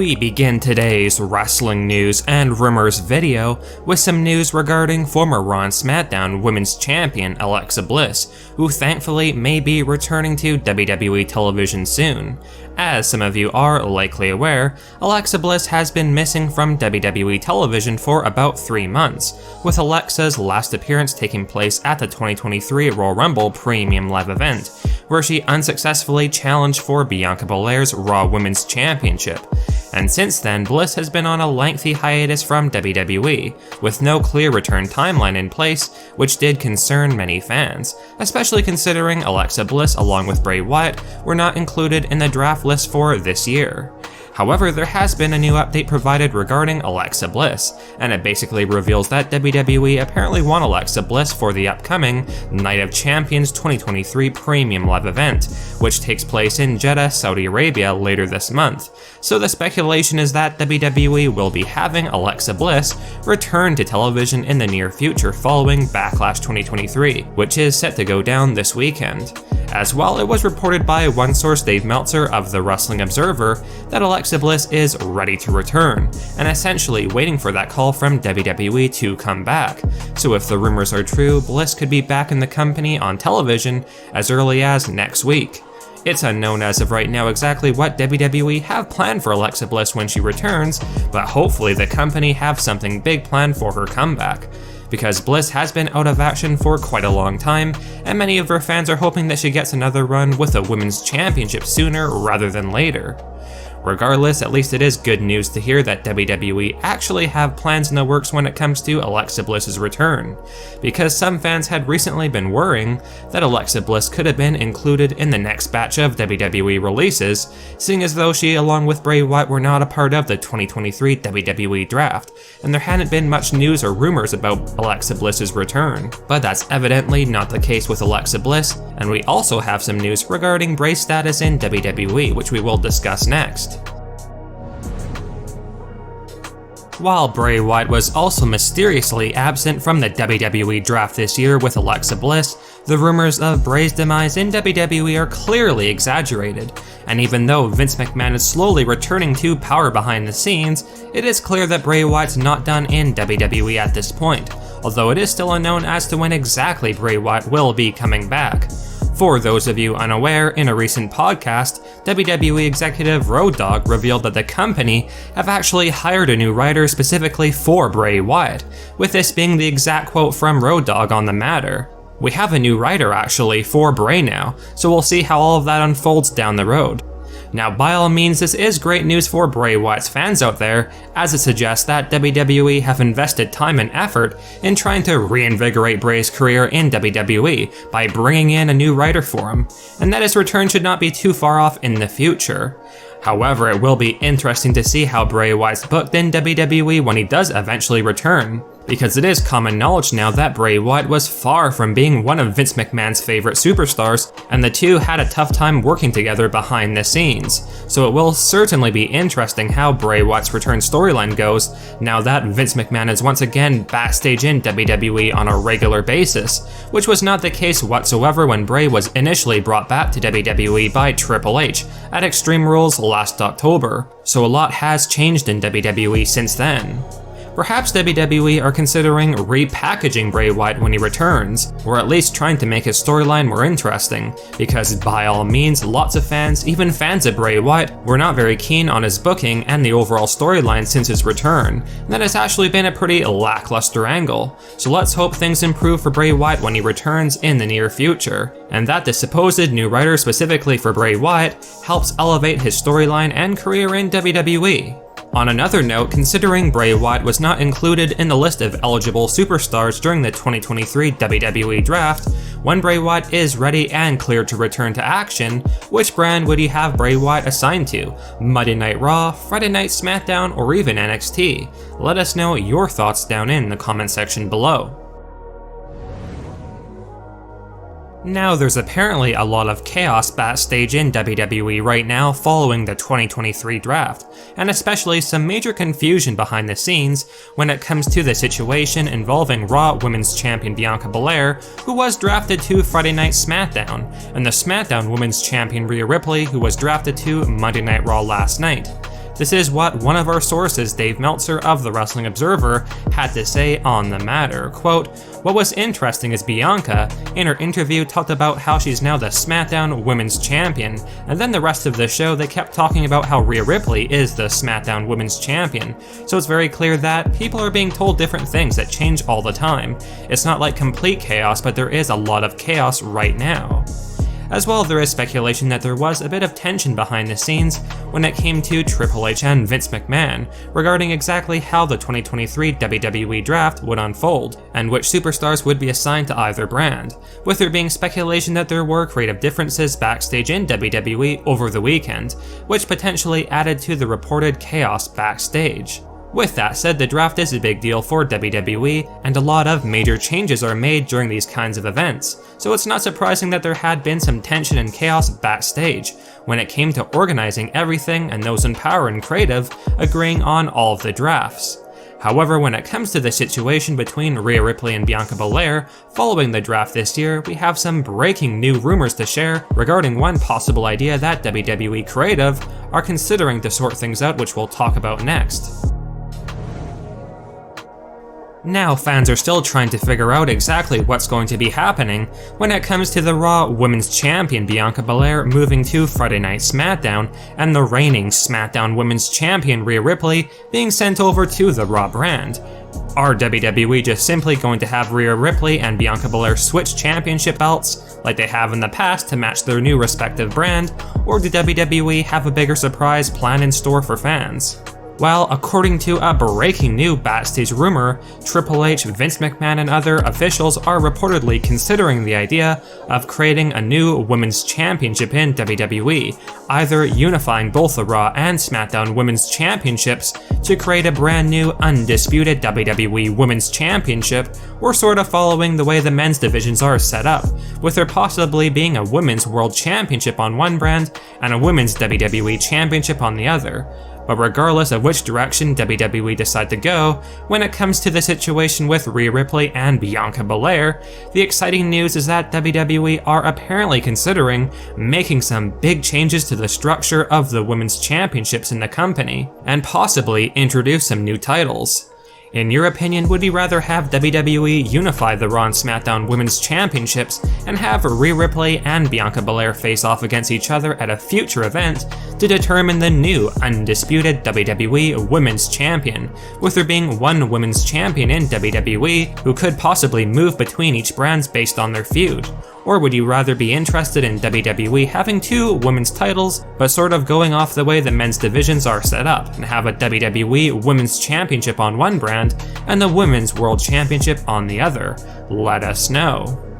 We begin today's wrestling news and rumors video with some news regarding former Raw and SmackDown Women's Champion Alexa Bliss, who thankfully may be returning to WWE television soon. As some of you are likely aware, Alexa Bliss has been missing from WWE television for about 3 months, with Alexa's last appearance taking place at the 2023 Royal Rumble Premium Live event, where she unsuccessfully challenged for Bianca Belair's Raw Women's Championship. And since then, Bliss has been on a lengthy hiatus from WWE, with no clear return timeline in place, which did concern many fans, especially considering Alexa Bliss along with Bray Wyatt were not included in the draft list for this year. However, there has been a new update provided regarding Alexa Bliss, and it basically reveals that WWE apparently want Alexa Bliss for the upcoming Night of Champions 2023 Premium Live event, which takes place in Jeddah, Saudi Arabia later this month. So the speculation is that WWE will be having Alexa Bliss return to television in the near future following Backlash 2023, which is set to go down this weekend. As well, it was reported by one source, Dave Meltzer of The Wrestling Observer, that Alexa Bliss is ready to return, and essentially waiting for that call from WWE to come back. So if the rumors are true, Bliss could be back in the company on television as early as next week. It's unknown as of right now exactly what WWE have planned for Alexa Bliss when she returns, but hopefully the company have something big planned for her comeback, because Bliss has been out of action for quite a long time, and many of her fans are hoping that she gets another run with a women's championship sooner rather than later. Regardless, at least it is good news to hear that WWE actually have plans in the works when it comes to Alexa Bliss's return, because some fans had recently been worrying that Alexa Bliss could have been included in the next batch of WWE releases, seeing as though she along with Bray Wyatt were not a part of the 2023 WWE draft, and there hadn't been much news or rumors about Alexa Bliss's return. But that's evidently not the case with Alexa Bliss, and we also have some news regarding Bray's status in WWE, which we will discuss next. While Bray Wyatt was also mysteriously absent from the WWE draft this year with Alexa Bliss, the rumors of Bray's demise in WWE are clearly exaggerated, and even though Vince McMahon is slowly returning to power behind the scenes, it is clear that Bray Wyatt's not done in WWE at this point, although it is still unknown as to when exactly Bray Wyatt will be coming back. For those of you unaware, in a recent podcast, WWE executive Road Dogg revealed that the company have actually hired a new writer specifically for Bray Wyatt, with this being the exact quote from Road Dogg on the matter. "We have a new writer actually for Bray now, so we'll see how all of that unfolds down the road." Now, by all means, this is great news for Bray Wyatt's fans out there, as it suggests that WWE have invested time and effort in trying to reinvigorate Bray's career in WWE by bringing in a new writer for him, and that his return should not be too far off in the future. However, it will be interesting to see how Bray Wyatt's booked in WWE when he does eventually return, because it is common knowledge now that Bray Wyatt was far from being one of Vince McMahon's favorite superstars, and the two had a tough time working together behind the scenes. So it will certainly be interesting how Bray Wyatt's return storyline goes now that Vince McMahon is once again backstage in WWE on a regular basis, which was not the case whatsoever when Bray was initially brought back to WWE by Triple H at Extreme Rules last October. So a lot has changed in WWE since then. Perhaps WWE are considering repackaging Bray Wyatt when he returns, or at least trying to make his storyline more interesting, because by all means, lots of fans, even fans of Bray Wyatt, were not very keen on his booking and the overall storyline since his return, and that has actually been a pretty lackluster angle. So let's hope things improve for Bray Wyatt when he returns in the near future, and that the supposed new writer specifically for Bray Wyatt helps elevate his storyline and career in WWE. On another note, considering Bray Wyatt was not included in the list of eligible superstars during the 2023 WWE draft, when Bray Wyatt is ready and cleared to return to action, which brand would he have Bray Wyatt assigned to? Monday Night Raw, Friday Night SmackDown, or even NXT? Let us know your thoughts down in the comment section below. Now, there's apparently a lot of chaos backstage in WWE right now following the 2023 draft, and especially some major confusion behind the scenes when it comes to the situation involving Raw Women's Champion Bianca Belair, who was drafted to Friday Night SmackDown, and the SmackDown Women's Champion Rhea Ripley, who was drafted to Monday Night Raw last night. This is what one of our sources, Dave Meltzer of The Wrestling Observer, had to say on the matter. Quote, "What was interesting is Bianca, in her interview, talked about how she's now the SmackDown Women's Champion, and then the rest of the show they kept talking about how Rhea Ripley is the SmackDown Women's Champion. So it's very clear that people are being told different things that change all the time. It's not like complete chaos, but there is a lot of chaos right now." As well, there is speculation that there was a bit of tension behind the scenes when it came to Triple H and Vince McMahon regarding exactly how the 2023 WWE draft would unfold, and which superstars would be assigned to either brand, with there being speculation that there were creative differences backstage in WWE over the weekend, which potentially added to the reported chaos backstage. With that said, the draft is a big deal for WWE, and a lot of major changes are made during these kinds of events, so it's not surprising that there had been some tension and chaos backstage when it came to organizing everything and those in power and creative agreeing on all of the drafts. However, when it comes to the situation between Rhea Ripley and Bianca Belair following the draft this year, we have some breaking new rumors to share regarding one possible idea that WWE creative are considering to sort things out, which we'll talk about next. Now, fans are still trying to figure out exactly what's going to be happening when it comes to the Raw Women's Champion Bianca Belair moving to Friday Night SmackDown and the reigning SmackDown Women's Champion Rhea Ripley being sent over to the Raw brand. Are WWE just simply going to have Rhea Ripley and Bianca Belair switch championship belts like they have in the past to match their new respective brand, or do WWE have a bigger surprise planned in store for fans? Well, according to a breaking new backstage rumor, Triple H, Vince McMahon, and other officials are reportedly considering the idea of creating a new Women's Championship in WWE, either unifying both the Raw and SmackDown Women's Championships to create a brand new Undisputed WWE Women's Championship, or sort of following the way the men's divisions are set up, with there possibly being a Women's World Championship on one brand and a Women's WWE Championship on the other. But regardless of which direction WWE decide to go, when it comes to the situation with Rhea Ripley and Bianca Belair, the exciting news is that WWE are apparently considering making some big changes to the structure of the women's championships in the company, and possibly introduce some new titles. In your opinion, would you rather have WWE unify the Raw and SmackDown Women's Championships and have Rhea Ripley and Bianca Belair face off against each other at a future event to determine the new undisputed WWE Women's Champion, with there being one Women's Champion in WWE who could possibly move between each brands based on their feud? Or would you rather be interested in WWE having two women's titles, but sort of going off the way the men's divisions are set up, and have a WWE Women's Championship on one brand and the Women's World Championship on the other? Let us know.